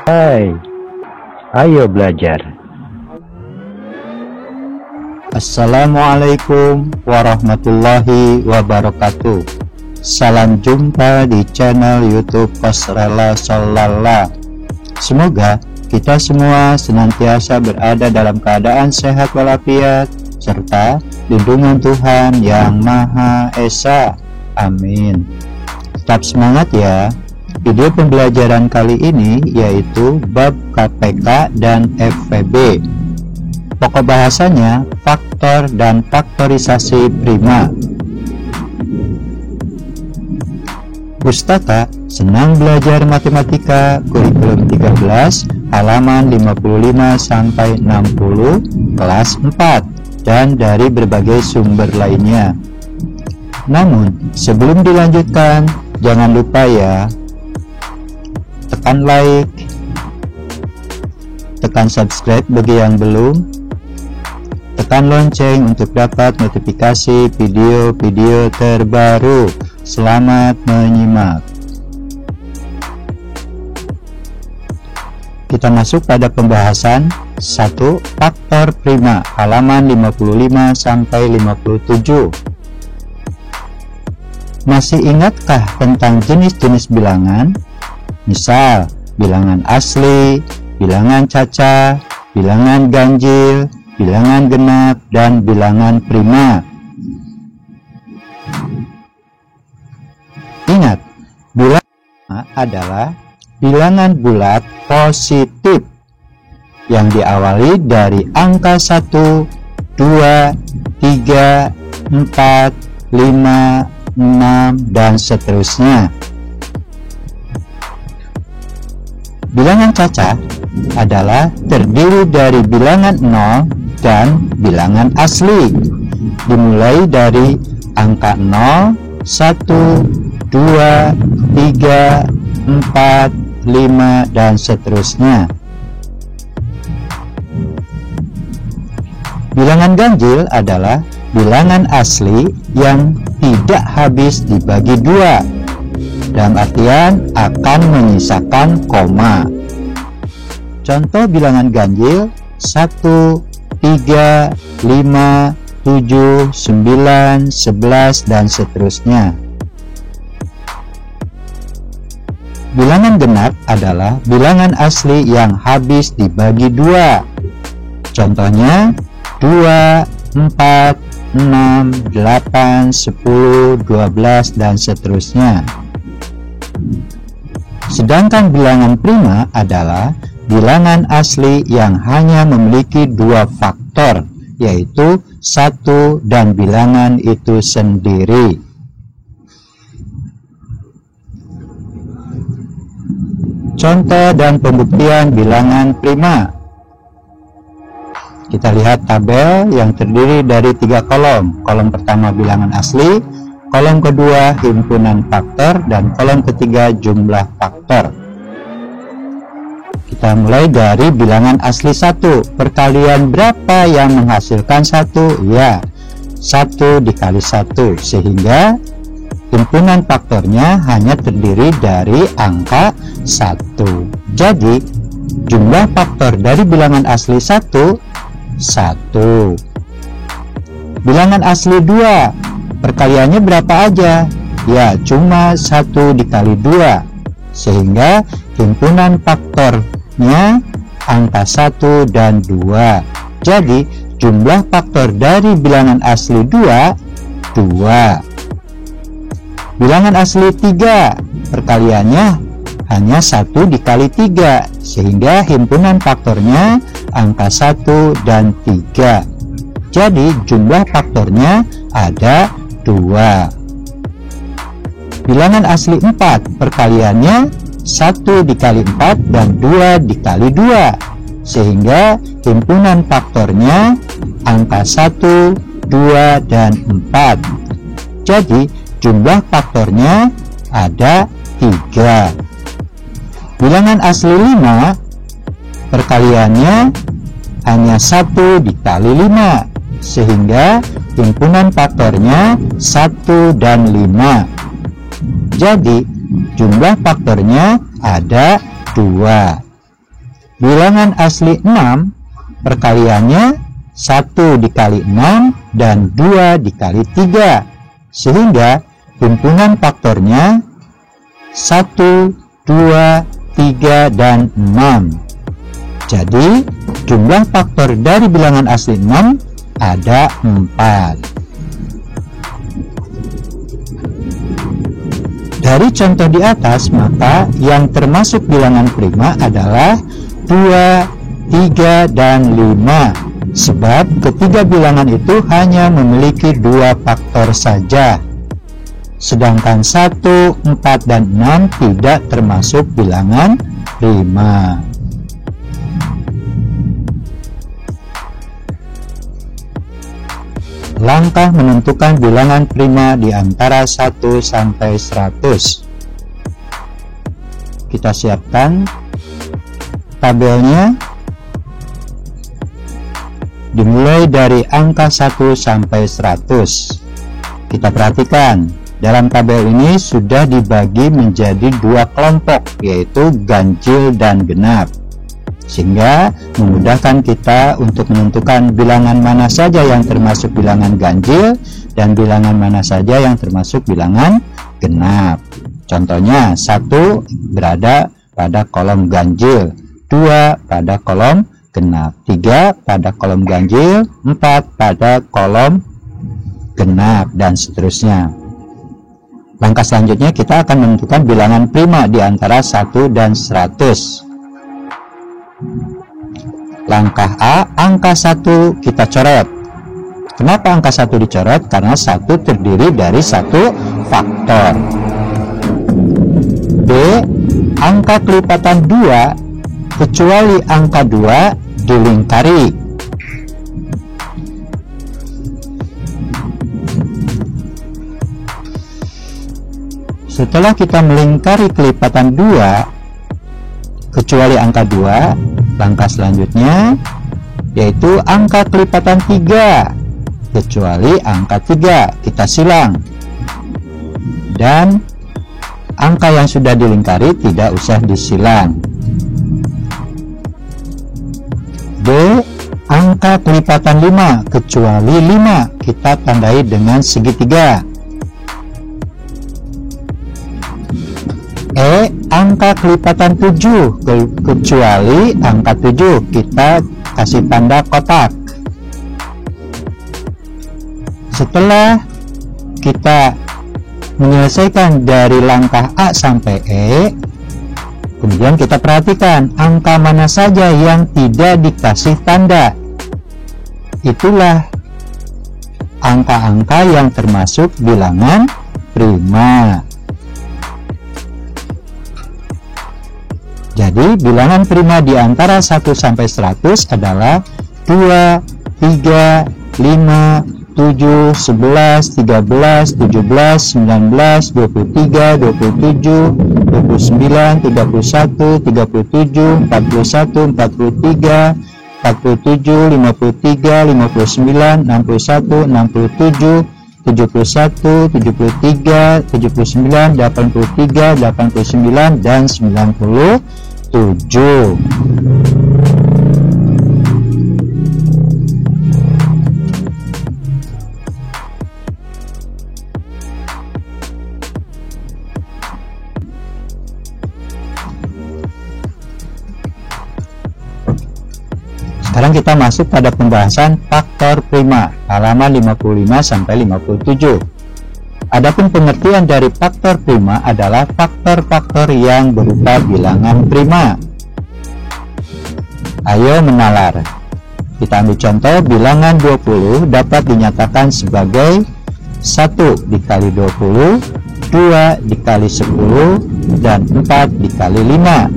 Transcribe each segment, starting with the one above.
Hai, ayo belajar. Assalamualaikum warahmatullahi wabarakatuh. Salam jumpa di channel YouTube Kosrela Sholala. Semoga kita semua senantiasa berada dalam keadaan sehat walafiat serta lindungan Tuhan Yang Maha Esa. Amin. Tetap semangat ya. Video pembelajaran kali ini yaitu bab KPK dan FVB. Pokok bahasanya faktor dan faktorisasi prima. Pustaka Senang Belajar Matematika Kurikulum 13 halaman 55 sampai 60 kelas 4 dan dari berbagai sumber lainnya. Namun sebelum dilanjutkan, jangan lupa ya, tekan like, tekan subscribe bagi yang belum, tekan lonceng untuk dapat notifikasi video-video terbaru. Selamat menyimak. Kita masuk pada pembahasan 1. Faktor prima halaman 55 sampai 57. Masih ingatkah tentang jenis-jenis bilangan? Misal, bilangan asli, bilangan caca, bilangan ganjil, bilangan genap, dan bilangan prima. Ingat, bilangan adalah bilangan bulat positif yang diawali dari angka 1, 2, 3, 4, 5, 6, dan seterusnya. Bilangan caca adalah terdiri dari bilangan 0 dan bilangan asli, dimulai dari angka 0, 1, 2, 3, 4, 5, dan seterusnya. Bilangan ganjil adalah bilangan asli yang tidak habis dibagi dua, dalam artian akan menyisakan koma. Contoh bilangan ganjil 1, 3, 5, 7, 9, 11, dan seterusnya. Bilangan genap adalah bilangan asli yang habis dibagi dua. Contohnya 2, 4, 6, 8, 10, 12, dan seterusnya. Sedangkan bilangan prima adalah bilangan asli yang hanya memiliki dua faktor, yaitu 1 dan bilangan itu sendiri. Contoh dan pembuktian bilangan prima. Kita lihat tabel yang terdiri dari 3 kolom. Kolom pertama bilangan asli, kolom kedua himpunan faktor, dan kolom ketiga jumlah faktor. Kita mulai dari bilangan asli 1. Perkalian berapa yang menghasilkan 1? Ya, 1 dikali 1, sehingga himpunan faktornya hanya terdiri dari angka 1. Jadi jumlah faktor dari bilangan asli 1, 1. Bilangan asli 2, perkaliannya berapa aja? Ya, cuma 1 dikali 2, sehingga himpunan faktornya angka 1 dan 2. Jadi jumlah faktor dari bilangan asli 2, 2. Bilangan asli 3, perkaliannya hanya 1 dikali 3, sehingga himpunan faktornya angka 1 dan 3. Jadi jumlah faktornya ada 2. Bilangan asli 4, perkaliannya 1 dikali 4 dan 2 dikali 2, sehingga himpunan faktornya angka 1, 2, dan 4. Jadi jumlah faktornya ada 3. Bilangan asli 5, perkaliannya hanya 1 dikali 5, sehingga himpunan faktornya 1 dan 5. Jadi jumlah faktornya ada 2. bilangan asli 6 perkaliannya 1 dikali 6 dan 2 dikali 3, sehingga himpunan faktornya 1, 2, 3, dan 6. Jadi jumlah faktor dari bilangan asli 6 ada 4. Dari contoh di atas, maka yang termasuk bilangan prima adalah 2, 3, dan 5, sebab ketiga bilangan itu hanya memiliki 2 faktor saja, sedangkan 1, 4, dan 6 tidak termasuk bilangan prima. Langkah menentukan bilangan prima di antara 1 sampai 100. Kita siapkan tabelnya. Dimulai dari angka 1 sampai 100. Kita perhatikan, dalam tabel ini sudah dibagi menjadi 2 kelompok, yaitu ganjil dan genap, sehingga memudahkan kita untuk menentukan bilangan mana saja yang termasuk bilangan ganjil dan bilangan mana saja yang termasuk bilangan genap. Contohnya, 1 berada pada kolom ganjil, 2 pada kolom genap, 3 pada kolom ganjil, 4 pada kolom genap, dan seterusnya. Langkah selanjutnya kita akan menentukan bilangan prima di antara 1 dan 100. Langkah A, angka 1 kita coret. Kenapa angka 1 dicoret? Karena 1 terdiri dari 1 faktor. B, angka kelipatan 2 kecuali angka 2 dilingkari. Setelah kita melingkari kelipatan 2 kecuali angka 2, langkah selanjutnya yaitu angka kelipatan 3 kecuali angka 3, kita silang, dan angka yang sudah dilingkari tidak usah disilang. D, angka kelipatan 5 kecuali 5, kita tandai dengan segitiga. E, angka kelipatan 7 kecuali angka 7, kita kasih tanda kotak. Setelah kita menyelesaikan dari langkah A sampai E, kemudian kita perhatikan angka mana saja yang tidak dikasih tanda. Itulah angka-angka yang termasuk bilangan prima. Jadi bilangan prima di antara 1 sampai 100 adalah 2, 3, 5, 7, 11, 13, 17, 19, 23, 27, 29, 31, 37, 41, 43, 47, 53, 59, 61, 67, 71, 73, 79, 83, 89, dan 97. Sekarang kita masuk pada pembahasan faktor prima, halaman 55 sampai 57. Adapun pengertian dari faktor prima adalah faktor-faktor yang berupa bilangan prima. Ayo menalar. Kita ambil contoh, bilangan 20 dapat dinyatakan sebagai 1 dikali 20, 2 dikali 10, dan 4 dikali 5.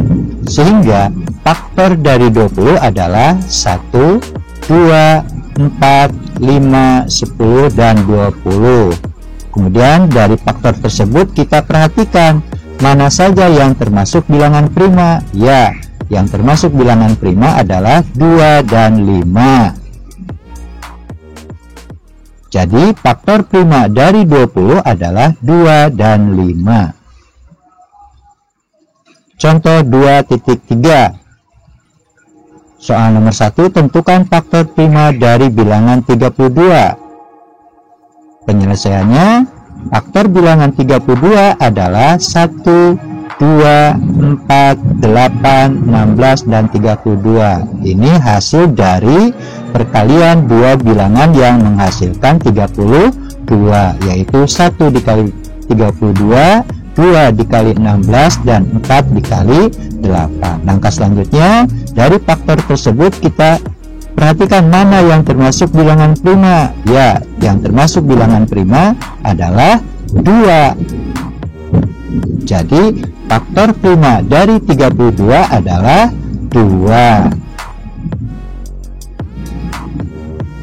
Sehingga faktor dari 20 adalah 1, 2, 4, 5, 10, dan 20. Kemudian dari faktor tersebut kita perhatikan mana saja yang termasuk bilangan prima. Ya, yang termasuk bilangan prima adalah 2 dan 5. Jadi faktor prima dari 20 adalah 2 dan 5. Contoh 2.3. Soal nomor 1, tentukan faktor prima dari bilangan 32. Penyelesaiannya, faktor bilangan 32 adalah 1, 2, 4, 8, 16, dan 32. Ini hasil dari perkalian dua bilangan yang menghasilkan 32, yaitu 1 dikali 32, 2 dikali 16, dan 4 dikali 8. Langkah selanjutnya, dari faktor tersebut kita perhatikan mana yang termasuk bilangan prima. Ya, yang termasuk bilangan prima adalah 2. Jadi faktor prima dari 32 adalah 2.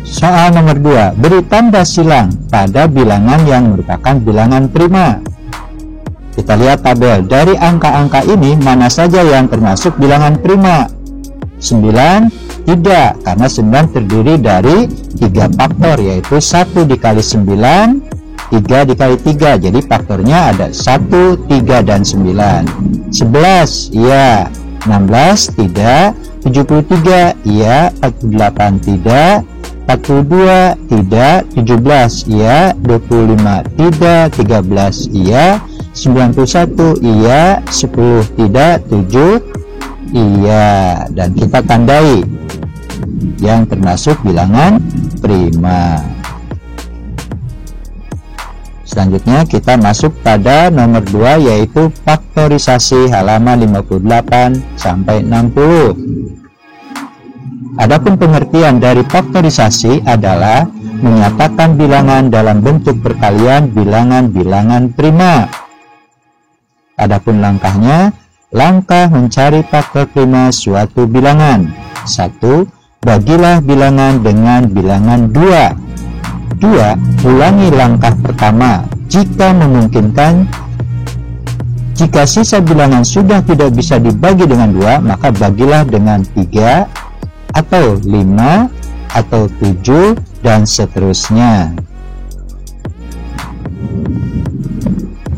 Soal nomor 2, beri tanda silang pada bilangan yang merupakan bilangan prima. Kita lihat tabel. Dari angka-angka ini mana saja yang termasuk bilangan prima? 9 tidak, karena 9 terdiri dari 3 faktor, yaitu 1 dikali 9, 3 dikali 3. Jadi faktornya ada 1, 3, dan 9. 11 iya, 16 tidak, 73 iya, 48 tidak, 42 tidak, 17 iya, 25 tidak, 13 iya, 91 iya, 10 tidak, 7 iya. Dan kita tandai yang termasuk bilangan prima. Selanjutnya kita masuk pada nomor 2, yaitu faktorisasi, halaman 58 sampai 60. Adapun pengertian dari faktorisasi adalah menyatakan bilangan dalam bentuk perkalian bilangan-bilangan prima. Adapun langkahnya, langkah mencari faktor prima suatu bilangan. 1. Bagilah bilangan dengan bilangan 2. 2. Ulangi langkah pertama. Jika memungkinkan, jika sisa bilangan sudah tidak bisa dibagi dengan 2, maka bagilah dengan 3, atau 5, atau 7, dan seterusnya.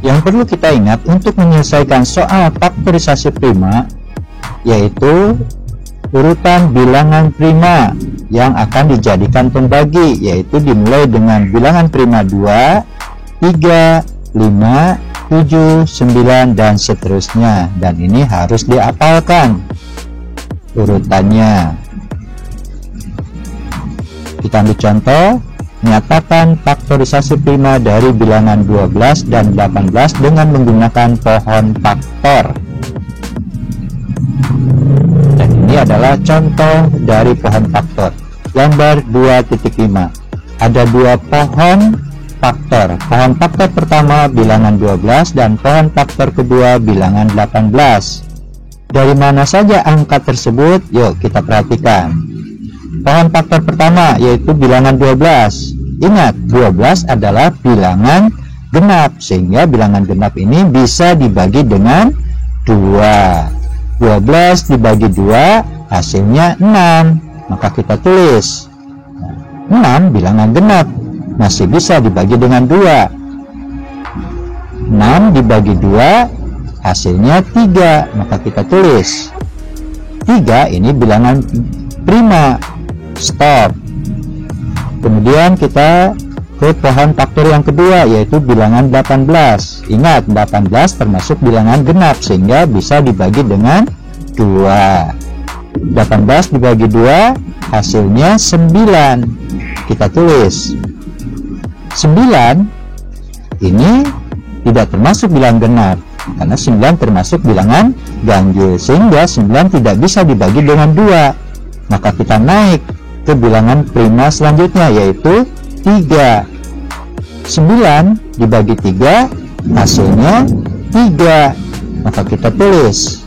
Yang perlu kita ingat untuk menyelesaikan soal faktorisasi prima, yaitu urutan bilangan prima yang akan dijadikan pembagi, yaitu dimulai dengan bilangan prima 2, 3, 5, 7, 9, dan seterusnya. Dan ini harus dihafalkan urutannya. Kita ambil contoh. Nyatakan faktorisasi prima dari bilangan 12 dan 18 dengan menggunakan pohon faktor. Dan ini adalah contoh dari pohon faktor. Gambar 2.5. Ada 2 pohon faktor. Pohon faktor pertama bilangan 12 dan pohon faktor kedua bilangan 18. Dari mana saja angka tersebut? Yuk kita perhatikan. Pohon faktor pertama yaitu bilangan 12. Ingat, 12 adalah bilangan genap, sehingga bilangan genap ini bisa dibagi dengan 2. 12 dibagi 2 hasilnya 6. Maka kita tulis 6 bilangan genap, masih bisa dibagi dengan 2. 6 dibagi 2 hasilnya 3. Maka kita tulis 3 ini bilangan prima. Stop. Kemudian kita ke pohon faktor yang kedua, yaitu bilangan 18. Ingat, 18 termasuk bilangan genap, sehingga bisa dibagi dengan 2. 18 dibagi 2 hasilnya 9. Kita tulis 9 ini tidak termasuk bilangan genap, karena 9 termasuk bilangan ganjil, sehingga 9 tidak bisa dibagi dengan 2. Maka kita naik ke bilangan prima selanjutnya, yaitu 3. 9 dibagi 3 hasilnya 3. Maka kita tulis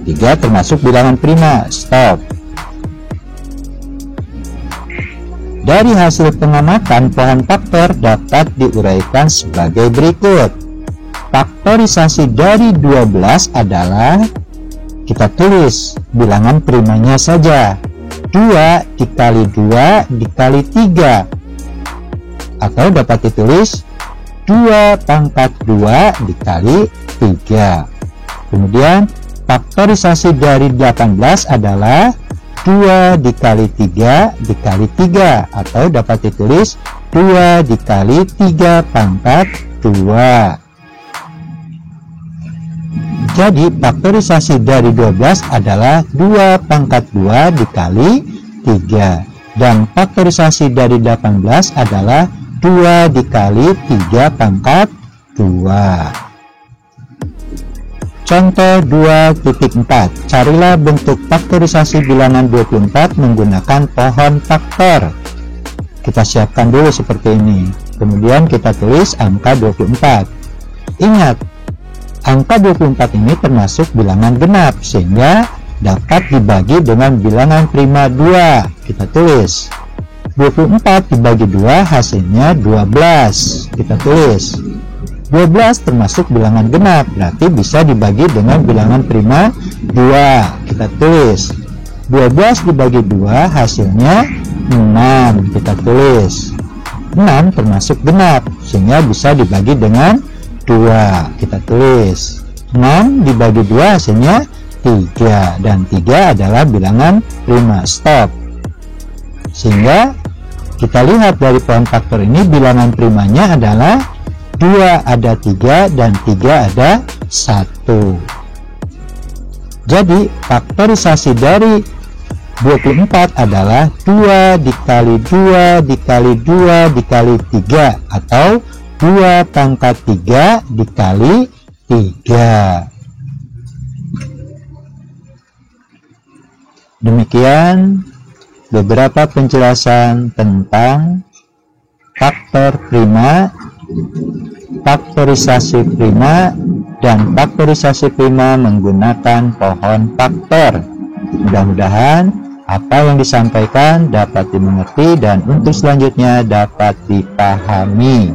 3 termasuk bilangan prima. Stop. Dari hasil pengamatan pohon faktor dapat diuraikan sebagai berikut. Faktorisasi dari 12 adalah, kita tulis bilangan primanya saja, 2 dikali 2 dikali 3, atau dapat ditulis 2 pangkat 2 dikali 3. Kemudian faktorisasi dari 18 adalah 2 dikali 3 dikali 3, atau dapat ditulis 2 dikali 3 pangkat 2. Jadi faktorisasi dari 12 adalah 2 pangkat 2 dikali 3, dan faktorisasi dari 18 adalah 2 dikali 3 pangkat 2. Contoh 2.4. Carilah bentuk faktorisasi bilangan 24 menggunakan pohon faktor. Kita siapkan dulu seperti ini. Kemudian kita tulis angka 24. Ingat, angka 24 ini termasuk bilangan genap, sehingga dapat dibagi dengan bilangan prima 2. Kita tulis 24 dibagi 2 hasilnya 12. Kita tulis 12 termasuk bilangan genap, berarti bisa dibagi dengan bilangan prima 2. Kita tulis 12 dibagi 2 hasilnya 6. Kita tulis 6 termasuk genap, sehingga bisa dibagi dengan 2. Kita tulis 6 dibagi 2 hasilnya 3, dan 3 adalah bilangan prima stop. Sehingga kita lihat dari pohon faktor ini, bilangan primanya adalah 2 ada 3 dan 3 ada 1. Jadi faktorisasi dari 24 adalah 2 dikali 2 dikali 2 dikali 3, atau 2 pangkat 3 dikali 3. Demikian beberapa penjelasan tentang faktor prima, faktorisasi prima, dan faktorisasi prima menggunakan pohon faktor. Mudah-mudahan apa yang disampaikan dapat dimengerti dan untuk selanjutnya dapat dipahami.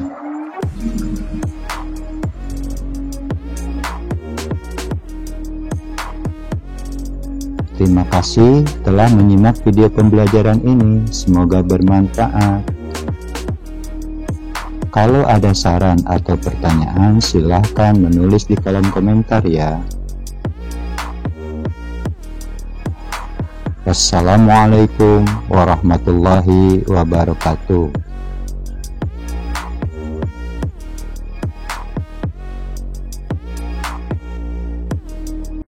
Terima kasih telah menyimak video pembelajaran ini. Semoga bermanfaat. Kalau ada saran atau pertanyaan, silahkan menulis di kolom komentar ya. Wassalamualaikum warahmatullahi wabarakatuh.